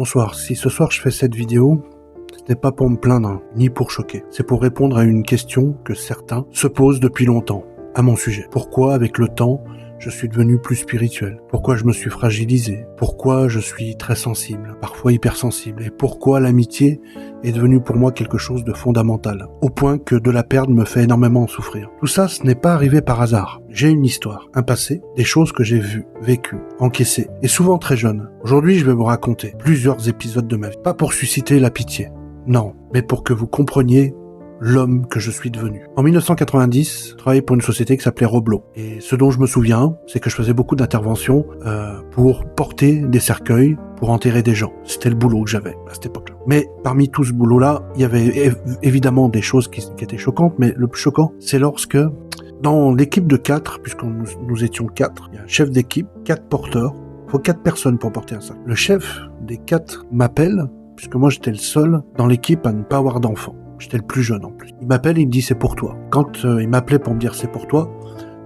Bonsoir, si ce soir je fais cette vidéo, ce n'est pas pour me plaindre, ni pour choquer. C'est pour répondre à une question que certains se posent depuis longtemps, à mon sujet. Pourquoi, avec le temps, je suis devenu plus spirituel? Pourquoi je me suis fragilisé? Pourquoi je suis très sensible, parfois hypersensible? Et pourquoi l'amitié est devenue pour moi quelque chose de fondamental, au point que de la perdre me fait énormément souffrir? Tout ça, ce n'est pas arrivé par hasard. J'ai une histoire, un passé, des choses que j'ai vues, vécues, encaissées, et souvent très jeune. Aujourd'hui, je vais vous raconter plusieurs épisodes de ma vie. Pas pour susciter la pitié, non, mais pour que vous compreniez l'homme que je suis devenu. En 1990, je travaillais pour une société qui s'appelait Roblo. Et ce dont je me souviens, c'est que je faisais beaucoup d'interventions pour porter des cercueils, pour enterrer des gens. C'était le boulot que j'avais à cette époque-là. Mais parmi tout ce boulot-là, il y avait évidemment des choses qui étaient choquantes, mais le plus choquant, c'est lorsque, dans l'équipe de 4, puisque nous étions 4, il y a un chef d'équipe, 4 porteurs, il faut 4 personnes pour porter un sac. Le chef des 4 m'appelle, puisque moi j'étais le seul dans l'équipe à ne pas avoir d'enfants. J'étais le plus jeune en plus. Il m'appelle, il me dit c'est pour toi. Quand il m'appelait pour me dire c'est pour toi,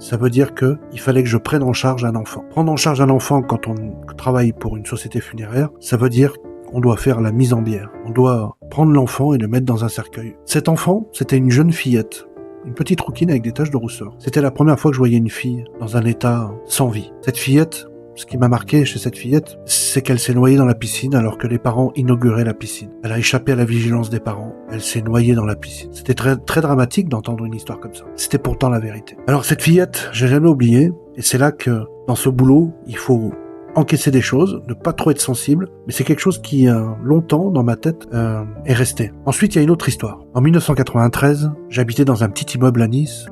ça veut dire que il fallait que je prenne en charge un enfant. Prendre en charge un enfant quand on travaille pour une société funéraire, ça veut dire qu'on doit faire la mise en bière. On doit prendre l'enfant et le mettre dans un cercueil. Cet enfant, c'était une jeune fillette. Une petite rouquine avec des taches de rousseur. C'était la première fois que je voyais une fille dans un état sans vie. Cette fillette, ce qui m'a marqué chez cette fillette, c'est qu'elle s'est noyée dans la piscine alors que les parents inauguraient la piscine. Elle a échappé à la vigilance des parents. Elle s'est noyée dans la piscine. C'était très, très dramatique d'entendre une histoire comme ça. C'était pourtant la vérité. Alors cette fillette, j'ai jamais oublié, et c'est là que, dans ce boulot, il faut encaisser des choses, ne pas trop être sensible, mais c'est quelque chose qui, longtemps, dans ma tête, est resté. Ensuite, il y a une autre histoire. En 1993, j'habitais dans un petit immeuble à Nice.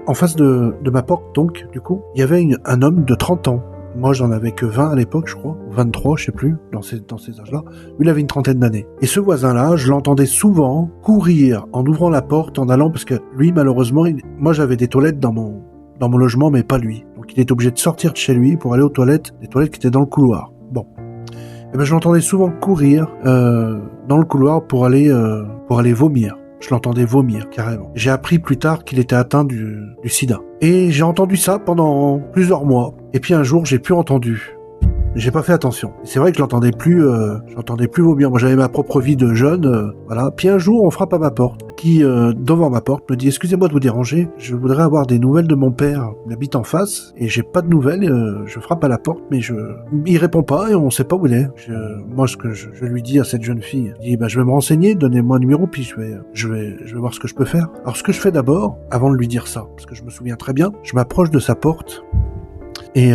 En face de ma porte, donc, du coup, il y avait un homme de 30 ans. Moi, j'en avais que 20 à l'époque, je crois. 23, je sais plus, dans ces âges-là. Lui, il avait une trentaine d'années. Et ce voisin-là, je l'entendais souvent courir en ouvrant la porte, en allant, parce que lui, malheureusement, moi, j'avais des toilettes dans mon logement, mais pas lui. Donc, il était obligé de sortir de chez lui pour aller aux toilettes, des toilettes qui étaient dans le couloir. Bon. Et ben, je l'entendais souvent courir, dans le couloir pour aller vomir. Je l'entendais vomir, carrément. J'ai appris plus tard qu'il était atteint du sida. Et j'ai entendu ça pendant plusieurs mois. Et puis un jour, j'ai plus entendu. J'ai pas fait attention. Et c'est vrai que je l'entendais plus vomir. Moi, j'avais ma propre vie de jeune, voilà. Puis un jour, on frappe à ma porte. Qui, devant ma porte, me dit « Excusez-moi de vous déranger, je voudrais avoir des nouvelles de mon père. Il habite en face, et j'ai pas de nouvelles. Je frappe à la porte, mais il répond pas, et on sait pas où il est. » Moi, ce que je lui dis à cette jeune fille, je dis « je vais me renseigner, donnez-moi un numéro, puis je vais voir ce que je peux faire. » Alors, ce que je fais d'abord, avant de lui dire ça, parce que je me souviens très bien, je m'approche de sa porte, et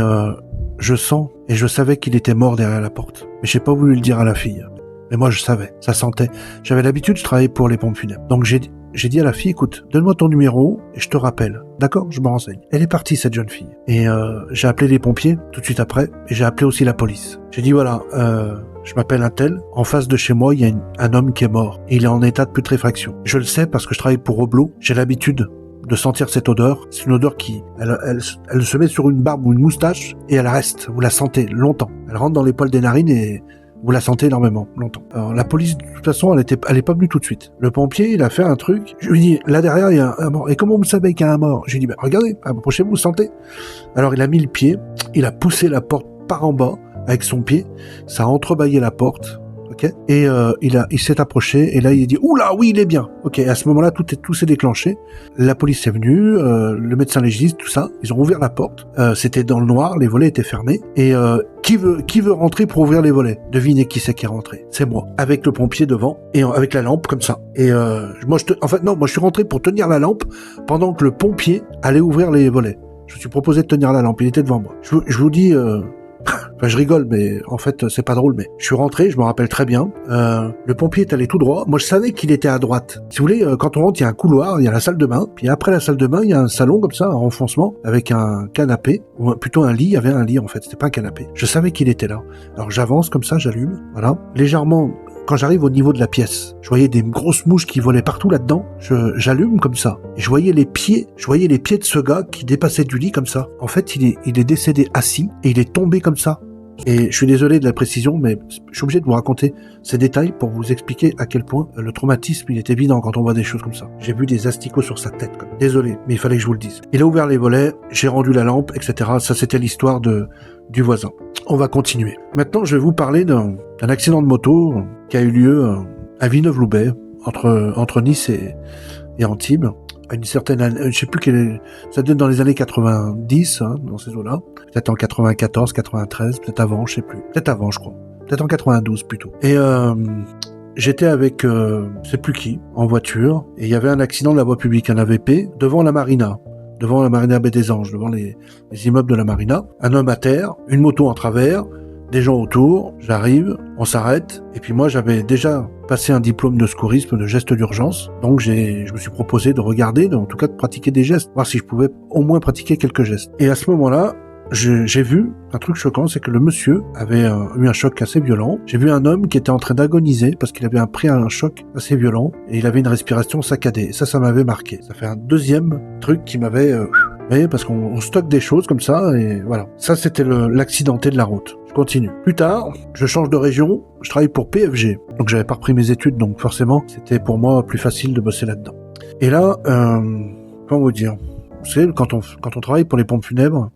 je sens, et je savais qu'il était mort derrière la porte. Mais j'ai pas voulu le dire à la fille. Mais moi, je savais, ça sentait. J'avais l'habitude, je travaillais pour les pompes funèbres. Donc j'ai dit à la fille, écoute, donne-moi ton numéro et je te rappelle. D'accord, je me renseigne. Elle est partie, cette jeune fille. Et j'ai appelé les pompiers tout de suite après, et j'ai appelé aussi la police. J'ai dit, voilà, je m'appelle un tel. En face de chez moi, il y a un homme qui est mort. Et il est en état de putréfaction. Je le sais parce que je travaille pour Roblo. J'ai l'habitude de sentir cette odeur. C'est une odeur qui, elle se met sur une barbe ou une moustache et elle reste. Vous la sentez longtemps. Elle rentre dans les poils des narines et vous la sentez énormément, longtemps. Alors, la police, de toute façon, elle est pas venue tout de suite. Le pompier, il a fait un truc. Je lui dis, là derrière, il y a un mort. Et comment vous savez qu'il y a un mort? Je lui dis, regardez, approchez-vous, sentez. Alors, il a mis le pied, il a poussé la porte par en bas avec son pied. Ça a entrebâillé la porte. Ok. Et il s'est approché et là il a dit oula oui il est bien. Ok. À ce moment-là tout s'est déclenché. La police est venue, le médecin légiste, tout ça. Ils ont ouvert la porte. C'était dans le noir, les volets étaient fermés. Et qui veut rentrer pour ouvrir les volets? Devinez qui c'est qui est rentré. C'est moi, avec le pompier devant et avec la lampe comme ça. Et moi je suis rentré pour tenir la lampe pendant que le pompier allait ouvrir les volets. Je me suis proposé de tenir la lampe. Il était devant moi. Je vous dis. Enfin, je rigole, mais en fait, c'est pas drôle, mais je suis rentré, je me rappelle très bien. Le pompier est allé tout droit. Moi, je savais qu'il était à droite. Si vous voulez, quand on rentre, il y a un couloir, il y a la salle de bain. Puis après la salle de bain, il y a un salon comme ça, un renfoncement, avec un canapé, ou plutôt un lit. Il y avait un lit, en fait. C'était pas un canapé. Je savais qu'il était là. Alors, j'avance comme ça, j'allume. Voilà. Légèrement, quand j'arrive au niveau de la pièce, je voyais des grosses mouches qui volaient partout là-dedans. J'allume comme ça. Et je voyais les pieds de ce gars qui dépassait du lit comme ça. En fait, il est décédé assis et il est tombé comme ça. Et je suis désolé de la précision, mais je suis obligé de vous raconter ces détails pour vous expliquer à quel point le traumatisme, il est évident quand on voit des choses comme ça. J'ai vu des asticots sur sa tête. Désolé, mais il fallait que je vous le dise. Il a ouvert les volets, j'ai rendu la lampe, etc. Ça, c'était l'histoire du voisin. On va continuer. Maintenant, je vais vous parler d'un accident de moto qui a eu lieu à Villeneuve-Loubet, entre Nice et Antibes. À une certaine année, je sais plus quelle est, ça doit être dans les années 90, hein, dans ces eaux-là. Peut-être en 94, 93, peut-être avant, je sais plus. Peut-être avant, je crois. Peut-être en 92 plutôt. Et j'étais avec, je sais plus qui, en voiture, et il y avait un accident de la voie publique, un AVP, devant la marina Baie des Anges, devant les immeubles de la marina. Un homme à terre, une moto en travers, des gens autour, j'arrive, on s'arrête, et puis moi j'avais déjà passé un diplôme de secourisme, de gestes d'urgence, donc je me suis proposé de regarder, en tout cas de pratiquer des gestes, voir si je pouvais au moins pratiquer quelques gestes. Et à ce moment-là, j'ai vu un truc choquant, c'est que le monsieur avait eu un choc assez violent. J'ai vu un homme qui était en train d'agoniser parce qu'il avait pris un choc assez violent et il avait une respiration saccadée. Et ça m'avait marqué. Ça fait un deuxième truc qui m'avait... parce qu'on stocke des choses comme ça et voilà. Ça, c'était l'accidenté de la route. Je continue. Plus tard, je change de région, je travaille pour PFG. Donc j'avais pas repris mes études, donc forcément, c'était pour moi plus facile de bosser là-dedans. Et là, comment vous dire, vous savez, quand on travaille pour les pompes funèbres,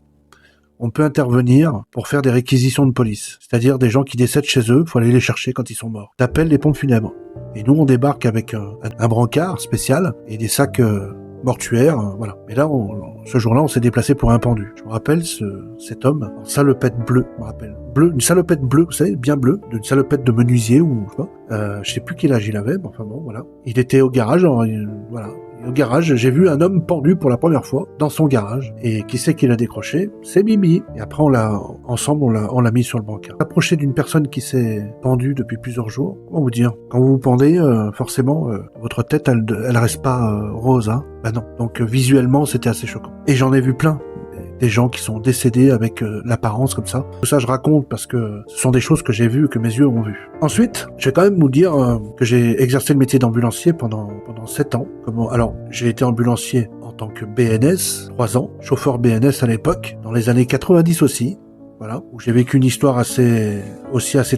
on peut intervenir pour faire des réquisitions de police. C'est-à-dire des gens qui décèdent chez eux, faut aller les chercher quand ils sont morts. T'appelles les pompes funèbres. Et nous, on débarque avec un brancard spécial et des sacs mortuaires, voilà. Et là, ce jour-là, on s'est déplacé pour un pendu. Je me rappelle cet homme, en salopette bleue, je me rappelle. Une salopette bleue, vous savez, bien bleue, une salopette de menuisier ou je sais pas. Je sais plus quel âge il avait, mais enfin bon, voilà. Il était au garage, voilà. Au garage, j'ai vu un homme pendu pour la première fois dans son garage. Et qui c'est qui l'a décroché? C'est Mimi. Et après, on l'a mis sur le brancard. Approché d'une personne qui s'est pendue depuis plusieurs jours. Comment vous dire? Quand vous vous pendez, forcément, votre tête, elle reste pas rose, hein. Bah non. Donc visuellement, c'était assez choquant. Et j'en ai vu plein. Des gens qui sont décédés avec l'apparence comme ça. Tout ça, je raconte parce que ce sont des choses que j'ai vues, que mes yeux ont vues. Ensuite, je vais quand même vous dire que j'ai exercé le métier d'ambulancier pendant 7 ans. Alors, j'ai été ambulancier en tant que BNS, 3 ans, chauffeur BNS à l'époque, dans les années 90 aussi. Voilà, où j'ai vécu une histoire assez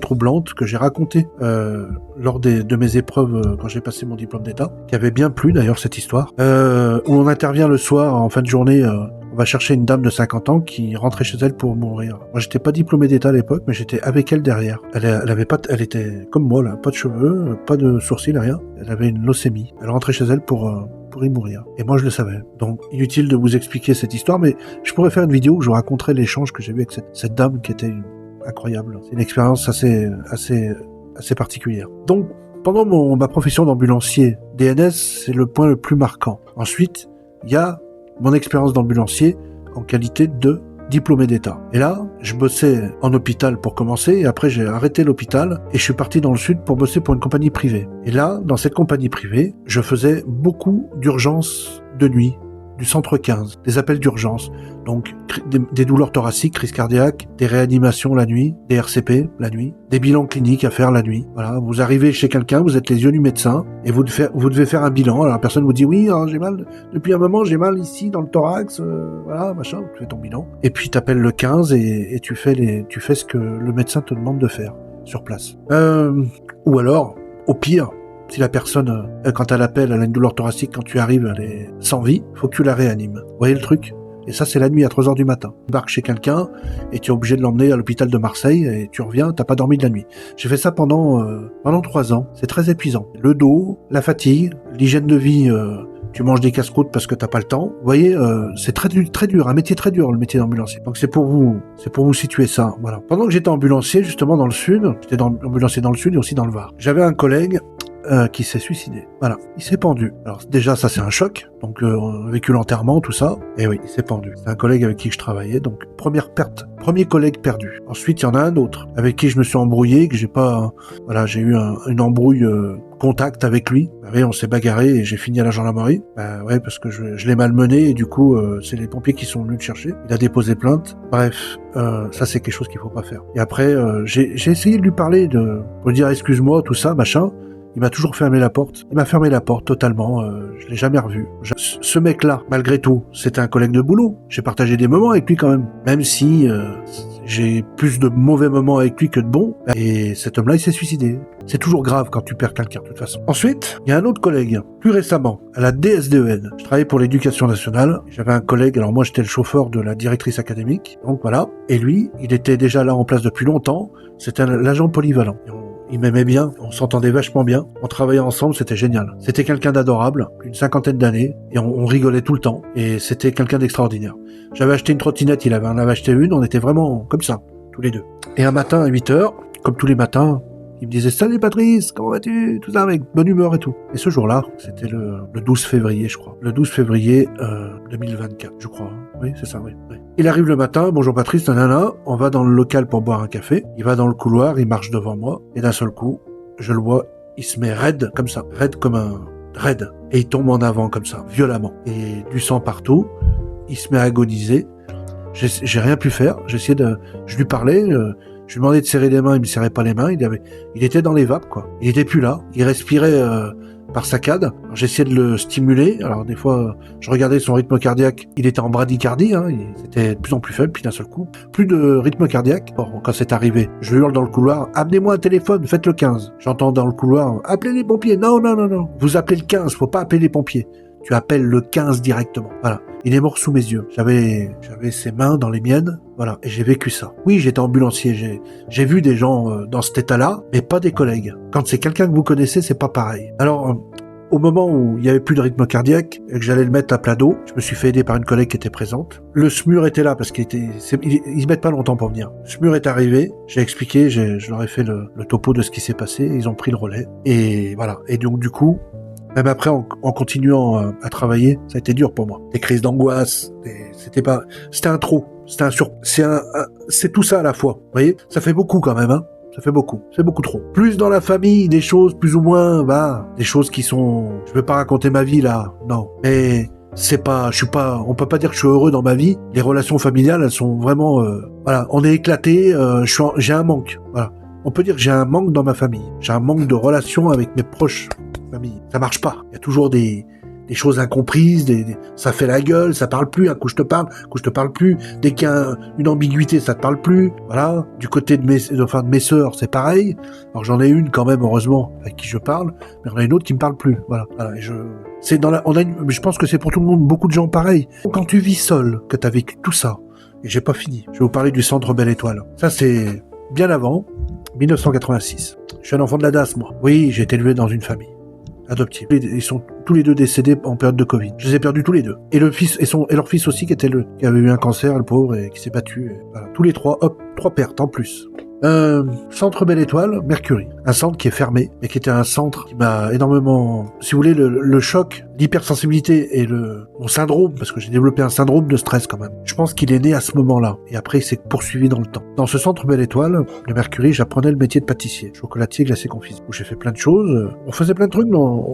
troublante que j'ai racontée lors de mes épreuves quand j'ai passé mon diplôme d'État, qui avait bien plu d'ailleurs cette histoire, où on intervient le soir en fin de journée. On va chercher une dame de 50 ans qui rentrait chez elle pour mourir. Moi, j'étais pas diplômé d'État à l'époque, mais j'étais avec elle derrière. Elle était comme moi, là, pas de cheveux, pas de sourcils, rien. Elle avait une leucémie. Elle rentrait chez elle pour y mourir. Et moi, je le savais. Donc, inutile de vous expliquer cette histoire, mais je pourrais faire une vidéo où je vous raconterai l'échange que j'ai eu avec cette dame qui était incroyable. C'est une expérience assez particulière. Donc, pendant ma profession d'ambulancier DNS, c'est le point le plus marquant. Ensuite, il y a mon expérience d'ambulancier en qualité de diplômé d'État. Et là, je bossais en hôpital pour commencer, et après j'ai arrêté l'hôpital, et je suis parti dans le sud pour bosser pour une compagnie privée. Et là, dans cette compagnie privée, je faisais beaucoup d'urgences de nuit, du centre 15, des appels d'urgence, donc des douleurs thoraciques, crise cardiaque, des réanimations la nuit, des RCP la nuit, des bilans cliniques à faire la nuit. Voilà, vous arrivez chez quelqu'un, vous êtes les yeux du médecin, et vous devez faire un bilan. Alors la personne vous dit oui, alors, j'ai mal, depuis un moment j'ai mal ici dans le thorax, voilà, machin, tu fais ton bilan. Et puis t'appelles le 15 et tu fais ce que le médecin te demande de faire sur place. Ou alors, au pire, si la personne, quand elle appelle, elle a une douleur thoracique, quand tu arrives, elle est sans vie, faut que tu la réanimes. Vous voyez le truc? Et ça, c'est la nuit à 3h du matin. Tu embarques chez quelqu'un et tu es obligé de l'emmener à l'hôpital de Marseille et tu reviens, t'as pas dormi de la nuit. J'ai fait ça pendant 3 ans. C'est très épuisant. Le dos, la fatigue, l'hygiène de vie, tu manges des casse-croûtes parce que t'as pas le temps. Vous voyez, c'est très dur, un métier très dur, le métier d'ambulancier. Donc c'est pour vous situer ça, voilà. Pendant que j'étais ambulancier, justement, dans le sud, ambulancier dans le sud et aussi dans le Var, j'avais un collègue qui s'est suicidé. Voilà, il s'est pendu. Alors déjà, ça c'est un choc. Donc on a vécu l'enterrement, tout ça. Et oui, il s'est pendu. C'est un collègue avec qui je travaillais. Donc première perte, premier collègue perdu. Ensuite, il y en a un autre avec qui je me suis embrouillé, que j'ai pas. Voilà, j'ai eu une embrouille contact avec lui. Bah, oui, on s'est bagarré et j'ai fini à la gendarmerie. Bah ouais, parce que je l'ai malmené et du coup, c'est les pompiers qui sont venus le chercher. Il a déposé plainte. Bref, ça c'est quelque chose qu'il faut pas faire. Et après, j'ai essayé de lui parler, pour lui dire excuse-moi, tout ça, machin. Il m'a toujours fermé la porte. Il m'a fermé la porte totalement. Je l'ai jamais revu. Ce mec-là, malgré tout, c'était un collègue de boulot. J'ai partagé des moments avec lui quand même. Même si j'ai plus de mauvais moments avec lui que de bons, et cet homme-là, il s'est suicidé. C'est toujours grave quand tu perds quelqu'un, de toute façon. Ensuite, il y a un autre collègue, plus récemment, à la DSDEN. Je travaillais pour l'éducation nationale. J'avais un collègue, alors moi j'étais le chauffeur de la directrice académique, donc voilà. Et lui, il était déjà là en place depuis longtemps. C'était l'agent polyvalent. Il m'aimait bien, on s'entendait vachement bien, on travaillait ensemble, c'était génial. C'était quelqu'un d'adorable, une 50aine d'années, et on rigolait tout le temps, et c'était quelqu'un d'extraordinaire. J'avais acheté une trottinette, il en avait acheté une, on était vraiment comme ça, tous les deux. Et un matin à 8h, comme tous les matins, il me disait « Salut Patrice, comment vas-tu ?» Tout ça avec bonne humeur et tout. Et ce jour-là, c'était le 12 février, je crois. Le 12 février 2024, je crois. Oui, c'est ça, oui. Il arrive le matin, « Bonjour Patrice, nanana », on va dans le local pour boire un café. Il va dans le couloir, il marche devant moi, et d'un seul coup, je le vois, il se met raide comme ça, raide comme un... raide. Et il tombe en avant comme ça, violemment. Et du sang partout, il se met à agoniser. J'ai rien pu faire, j'essayais de... Je lui parlais... je lui demandais de serrer les mains, il me serrait pas les mains, il était dans les vapes, quoi. Il était plus là, il respirait par saccades. J'essayais de le stimuler, alors des fois, je regardais son rythme cardiaque, il était en bradycardie, hein, c'était de plus en plus faible, puis d'un seul coup, plus de rythme cardiaque. Bon, quand c'est arrivé, je hurle dans le couloir, amenez-moi un téléphone, faites le 15. J'entends dans le couloir, appelez les pompiers, non, vous appelez le 15, faut pas appeler les pompiers. Tu appelles le 15 directement. Voilà. Il est mort sous mes yeux. J'avais ses mains dans les miennes. Voilà. Et j'ai vécu ça. Oui, j'étais ambulancier. J'ai vu des gens dans cet état-là, mais pas des collègues. Quand c'est quelqu'un que vous connaissez, c'est pas pareil. Alors, au moment où il y avait plus de rythme cardiaque et que j'allais le mettre à plat d'eau, je me suis fait aider par une collègue qui était présente. Le SMUR était là parce ils se mettent pas longtemps pour venir. Le SMUR est arrivé. J'ai expliqué, je leur ai fait le topo de ce qui s'est passé. Ils ont pris le relais. Et voilà. Et donc, du coup, même après, en continuant à travailler, ça a été dur pour moi. Des crises d'angoisse, c'était un trop. C'est tout ça à la fois. Vous voyez? Ça fait beaucoup quand même, hein. Ça fait beaucoup. C'est beaucoup trop. Plus dans la famille, des choses plus ou moins, des choses qui sont... Je vais pas raconter ma vie, là. Non. Mais on peut pas dire que je suis heureux dans ma vie. Les relations familiales, elles sont vraiment, voilà. On est éclatés, j'ai un manque. Voilà. On peut dire que j'ai un manque dans ma famille. J'ai un manque de relations avec mes proches. Famille. Ça marche pas. Il y a toujours des choses incomprises, ça fait la gueule, ça parle plus, un coup je te parle plus, dès qu'il y a une ambiguïté, ça te parle plus, voilà. Du côté de mes sœurs, c'est pareil. Alors j'en ai une quand même, heureusement, avec qui je parle, mais j'en ai une autre qui me parle plus, voilà. Et je pense que c'est pour tout le monde, beaucoup de gens pareil. Quand tu vis seul, que t'as vécu tout ça, et j'ai pas fini, je vais vous parler du centre Belle Étoile. Ça c'est bien avant, 1986. Je suis un enfant de la DAS, moi. Oui, j'ai été élevé dans une famille adoptifs. Ils sont tous les deux décédés en période de Covid. Je les ai perdus tous les deux. Et leur fils aussi qui avait eu un cancer, le pauvre, et qui s'est battu. Voilà. Tous les trois, hop, 3 pertes en plus. Centre Belle Étoile, Mercury. Un centre qui est fermé, mais qui était un centre qui m'a énormément... Si vous voulez, le choc, l'hypersensibilité et mon syndrome, parce que j'ai développé un syndrome de stress quand même. Je pense qu'il est né à ce moment-là, et après il s'est poursuivi dans le temps. Dans ce centre Belle Étoile, le Mercury, j'apprenais le métier de pâtissier, chocolatier, glacé, confit. Où j'ai fait plein de choses. On faisait plein de trucs,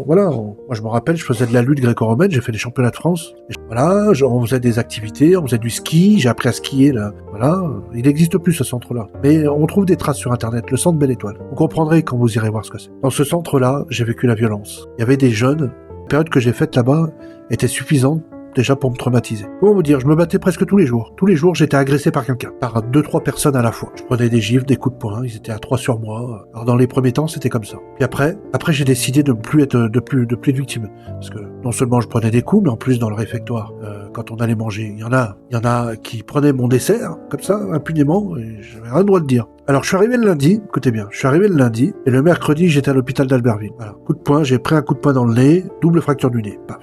voilà. Moi je me rappelle, je faisais de la lutte gréco-romaine, j'ai fait les championnats de France. Voilà, on faisait des activités, on faisait du ski, j'ai appris à skier là. Voilà, il n'existe plus ce centre-là. Mais on trouve des traces sur internet, le centre Belle Étoile. Vous comprendrez quand vous irez voir ce que c'est. Dans ce centre-là, j'ai vécu la violence. Il y avait des jeunes. La période que j'ai faite là-bas était suffisante déjà pour me traumatiser. Comment vous dire, je me battais presque tous les jours. Tous les jours, j'étais agressé par quelqu'un, par 2-3 personnes à la fois. Je prenais des gifles, des coups de poing, ils étaient à 3 sur moi. Alors dans les premiers temps, c'était comme ça. Puis après j'ai décidé de ne plus être de plus victime, parce que non seulement je prenais des coups, mais en plus dans le réfectoire, quand on allait manger, il y en a qui prenaient mon dessert comme ça impunément, et j'avais rien le droit de dire. Alors je suis arrivé le lundi, écoutez bien, et le mercredi j'étais à l'hôpital d'Albertville. Voilà, coup de poing, j'ai pris un coup de poing dans le nez, double fracture du nez. Paf.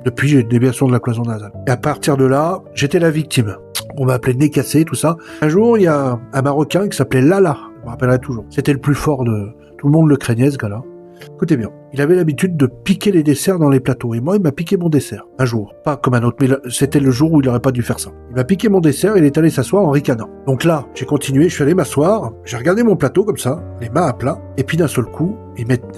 Depuis, j'ai une déviation de la cloison nasale. Et à partir de là, j'étais la victime. On m'appelait nez cassé, tout ça. Un jour, il y a un Marocain qui s'appelait Lala. Je me rappellerai toujours. C'était le plus fort de... Tout le monde le craignait, ce gars-là. Écoutez bien, il avait l'habitude de piquer les desserts dans les plateaux. Et moi, il m'a piqué mon dessert. Un jour. Pas comme un autre, mais c'était le jour où il n'aurait pas dû faire ça. Il m'a piqué mon dessert et il est allé s'asseoir en ricanant. Donc là, j'ai continué, je suis allé m'asseoir. J'ai regardé mon plateau comme ça, les mains à plat. Et puis d'un seul coup,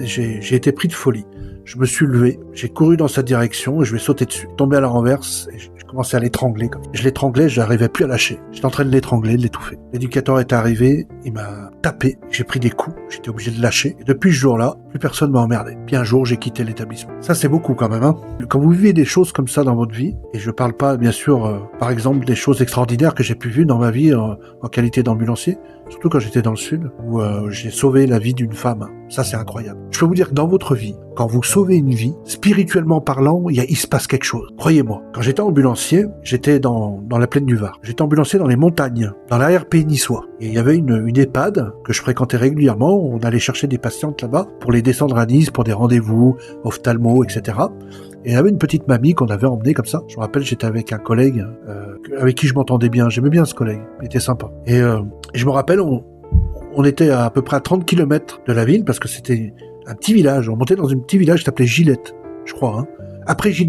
j'ai été pris de folie. Je me suis levé, j'ai couru dans sa direction et je lui ai sauté dessus, tombé à la renverse et j'ai commencé à l'étrangler. Je l'étranglais, je n'arrivais plus à lâcher. J'étais en train de l'étrangler, de l'étouffer. L'éducateur est arrivé, il m'a tapé, j'ai pris des coups, j'étais obligé de lâcher. Et depuis ce jour-là, plus personne m'a emmerdé. Puis un jour, j'ai quitté l'établissement. Ça, c'est beaucoup quand même, hein. Quand vous vivez des choses comme ça dans votre vie, et je parle pas, bien sûr, par exemple, des choses extraordinaires que j'ai pu vivre dans ma vie en qualité d'ambulancier, surtout quand j'étais dans le sud, où j'ai sauvé la vie d'une femme. Ça, c'est incroyable. Je peux vous dire que dans votre vie, quand vous sauvez une vie, spirituellement parlant, il se passe quelque chose. Croyez-moi. Quand j'étais ambulancier, j'étais dans la plaine du Var. J'étais ambulancier dans les montagnes, dans l'ARP niçois. Et il y avait une EHPAD que je fréquentais régulièrement. On allait chercher des patientes là-bas pour les descendre à Nice pour des rendez-vous, ophtalmo, etc. Et il y avait une petite mamie qu'on avait emmenée comme ça. Je me rappelle, j'étais avec un collègue avec qui je m'entendais bien. J'aimais bien ce collègue. Il était sympa. Et je me rappelle, on était à peu près à 30 km de la ville parce que c'était un petit village. On montait dans un petit village qui s'appelait Gillette, je crois. Hein.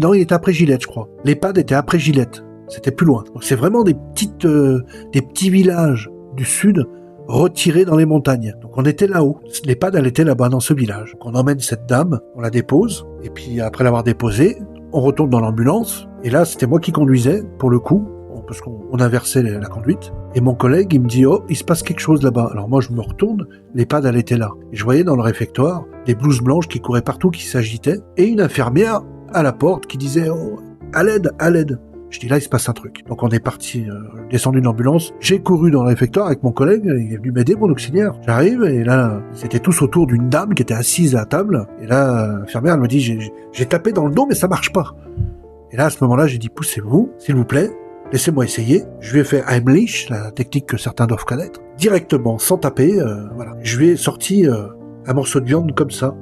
Non, il était après Gillette, je crois. L'EHPAD était après Gillette. C'était plus loin. Donc c'est vraiment des petits villages du sud retirés dans les montagnes. Donc on était là-haut. L'EHPAD, elle était là-bas dans ce village. Donc on emmène cette dame, on la dépose, et puis après l'avoir déposée, on retourne dans l'ambulance. Et là, c'était moi qui conduisais, pour le coup, parce qu'on inversait la conduite. Et mon collègue, il me dit « Oh, il se passe quelque chose là-bas ». Alors moi, je me retourne, l'EHPAD, elle était là. Et je voyais dans le réfectoire des blouses blanches qui couraient partout, qui s'agitaient, et une infirmière à la porte qui disait « Oh, à l'aide, à l'aide ». Je dis là, il se passe un truc. Donc on est parti, descendu une ambulance. J'ai couru dans le réfectoire avec mon collègue, il est venu m'aider, mon auxiliaire. J'arrive, et là, c'était tous autour d'une dame qui était assise à la table. Et là, l'infirmière, elle me dit « J'ai tapé dans le dos, mais ça marche pas ». Et là, à ce moment-là, j'ai dit « Poussez-vous, s'il vous plaît ». Laissez-moi essayer. Je lui ai fait Heimlich, la technique que certains doivent connaître. Directement, sans taper, voilà. Je lui ai sorti un morceau de viande comme ça,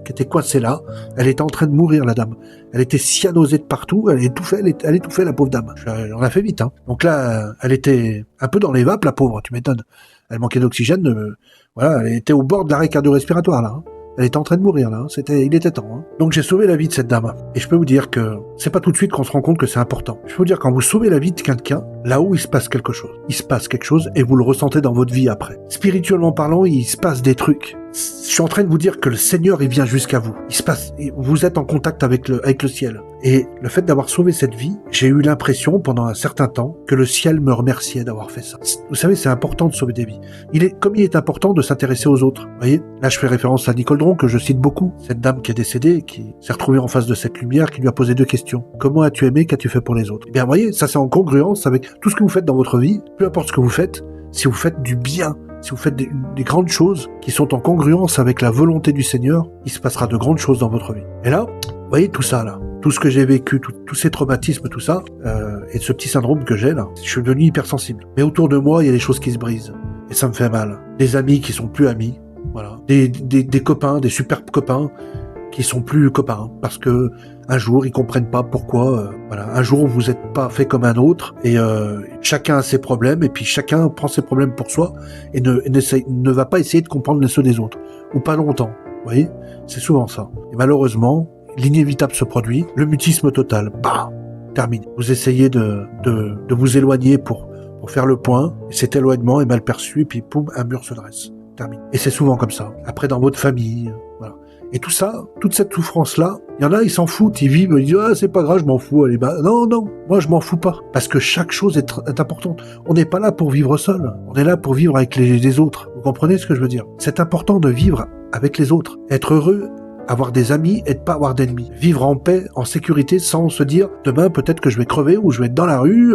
qui était coincé là. Elle était en train de mourir, la dame. Elle était cyanosée de partout, elle étouffait, la pauvre dame. On a fait vite, hein. Donc là, elle était un peu dans les vapes, la pauvre, tu m'étonnes. Elle manquait d'oxygène, voilà, elle était au bord de l'arrêt cardio-respiratoire, là, hein. Elle était en train de mourir, là. Il était temps, hein. Donc j'ai sauvé la vie de cette dame. Et je peux vous dire que c'est pas tout de suite qu'on se rend compte que c'est important. Je peux vous dire, quand vous sauvez la vie de quelqu'un, là-haut, il se passe quelque chose. Il se passe quelque chose et vous le ressentez dans votre vie après. Spirituellement parlant, il se passe des trucs. Je suis en train de vous dire que le Seigneur, il vient jusqu'à vous. Il se passe, vous êtes en contact avec le ciel. Et le fait d'avoir sauvé cette vie, j'ai eu l'impression, pendant un certain temps, que le ciel me remerciait d'avoir fait ça. Vous savez, c'est important de sauver des vies. Comme il est important de s'intéresser aux autres. Vous voyez? Là, je fais référence à Nicole Dron, que je cite beaucoup. Cette dame qui est décédée, qui s'est retrouvée en face de cette lumière, qui lui a posé 2 questions. Comment as-tu aimé? Qu'as-tu fait pour les autres? Eh bien, vous voyez, ça c'est en congruence avec tout ce que vous faites dans votre vie. Peu importe ce que vous faites, si vous faites du bien, si vous faites des grandes choses qui sont en congruence avec la volonté du Seigneur, il se passera de grandes choses dans votre vie. Et là, vous voyez tout ça là, tout ce que j'ai vécu, tous ces traumatismes, tout ça, et ce petit syndrome que j'ai là, je suis devenu hypersensible. Mais autour de moi, il y a des choses qui se brisent. Et ça me fait mal. Des amis qui sont plus amis, voilà. Des copains, des superbes copains qui sont plus copains, parce que un jour ils comprennent pas pourquoi, voilà, un jour vous êtes pas fait comme un autre, et chacun a ses problèmes, et puis chacun prend ses problèmes pour soi, et ne va pas essayer de comprendre ceux des autres, ou pas longtemps, vous voyez, c'est souvent ça. Et malheureusement, l'inévitable se produit, le mutisme total, bah, terminé. Vous essayez de vous éloigner pour faire le point, et cet éloignement est mal perçu, et puis poum, un mur se dresse, terminé. Et c'est souvent comme ça. Après, dans votre famille, voilà. Et tout ça, toute cette souffrance-là, il y en a, ils s'en foutent, ils vivent, ils disent « Ah, c'est pas grave, je m'en fous, allez, bah, non, moi je m'en fous pas. » Parce que chaque chose est importante. On n'est pas là pour vivre seul, on est là pour vivre avec les autres. Vous comprenez ce que je veux dire? C'est important de vivre avec les autres, être heureux, avoir des amis et de pas avoir d'ennemis. Vivre en paix, en sécurité, sans se dire « Demain, peut-être que je vais crever ou je vais être dans la rue. »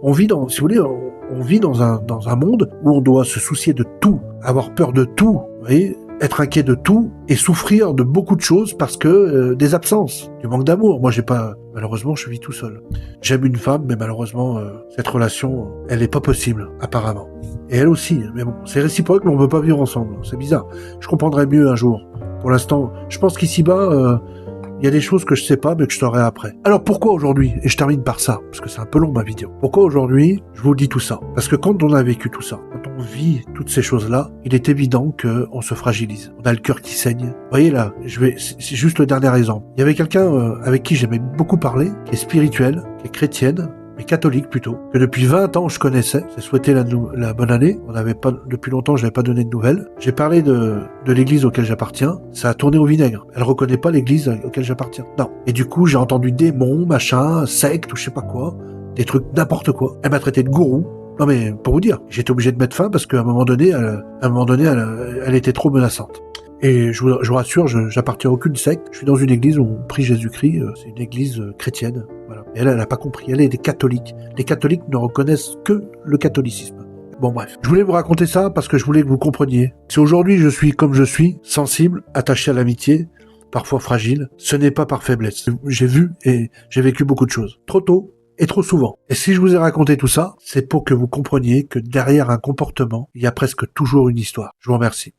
On vit dans, si vous voulez, on vit dans un monde où on doit se soucier de tout, avoir peur de tout, vous voyez, être inquiet de tout et souffrir de beaucoup de choses parce que des absences, du manque d'amour. Moi, malheureusement, je vis tout seul. J'aime une femme, mais malheureusement, cette relation, elle est pas possible, apparemment. Et elle aussi, mais bon, c'est réciproque, mais on veut pas vivre ensemble. C'est bizarre. Je comprendrai mieux un jour. Pour l'instant, je pense qu'ici-bas, il y a des choses que je sais pas, mais que je saurai après. Alors pourquoi aujourd'hui? Et je termine par ça, parce que c'est un peu long ma vidéo. Pourquoi aujourd'hui, je vous dis tout ça? Parce que quand on a vécu tout ça, quand on vit toutes ces choses-là, il est évident qu'on se fragilise. On a le cœur qui saigne. Vous voyez là, c'est juste le dernier exemple. Il y avait quelqu'un avec qui j'aimais beaucoup parler, qui est spirituelle, qui est chrétienne, mais catholique plutôt, que depuis 20 ans je connaissais. J'ai souhaité la bonne année. On n'avait pas, depuis longtemps, je n'avais pas donné de nouvelles. J'ai parlé de l'église auquel j'appartiens. Ça a tourné au vinaigre. Elle reconnaît pas l'église auquel j'appartiens. Non. Et du coup, j'ai entendu démons, machin, secte ou je sais pas quoi. Des trucs n'importe quoi. Elle m'a traité de gourou. Non mais, pour vous dire, j'étais obligé de mettre fin parce qu'à un moment donné, elle était trop menaçante. Et je vous rassure, j'appartiens à aucune secte. Je suis dans une église où on prie Jésus-Christ. C'est une église chrétienne. Voilà. Et elle n'a pas compris. Elle est des catholiques. Les catholiques ne reconnaissent que le catholicisme. Bon bref. Je voulais vous raconter ça parce que je voulais que vous compreniez. Si aujourd'hui je suis comme je suis, sensible, attaché à l'amitié, parfois fragile, ce n'est pas par faiblesse. J'ai vu et j'ai vécu beaucoup de choses. Trop tôt et trop souvent. Et si je vous ai raconté tout ça, c'est pour que vous compreniez que derrière un comportement, il y a presque toujours une histoire. Je vous remercie.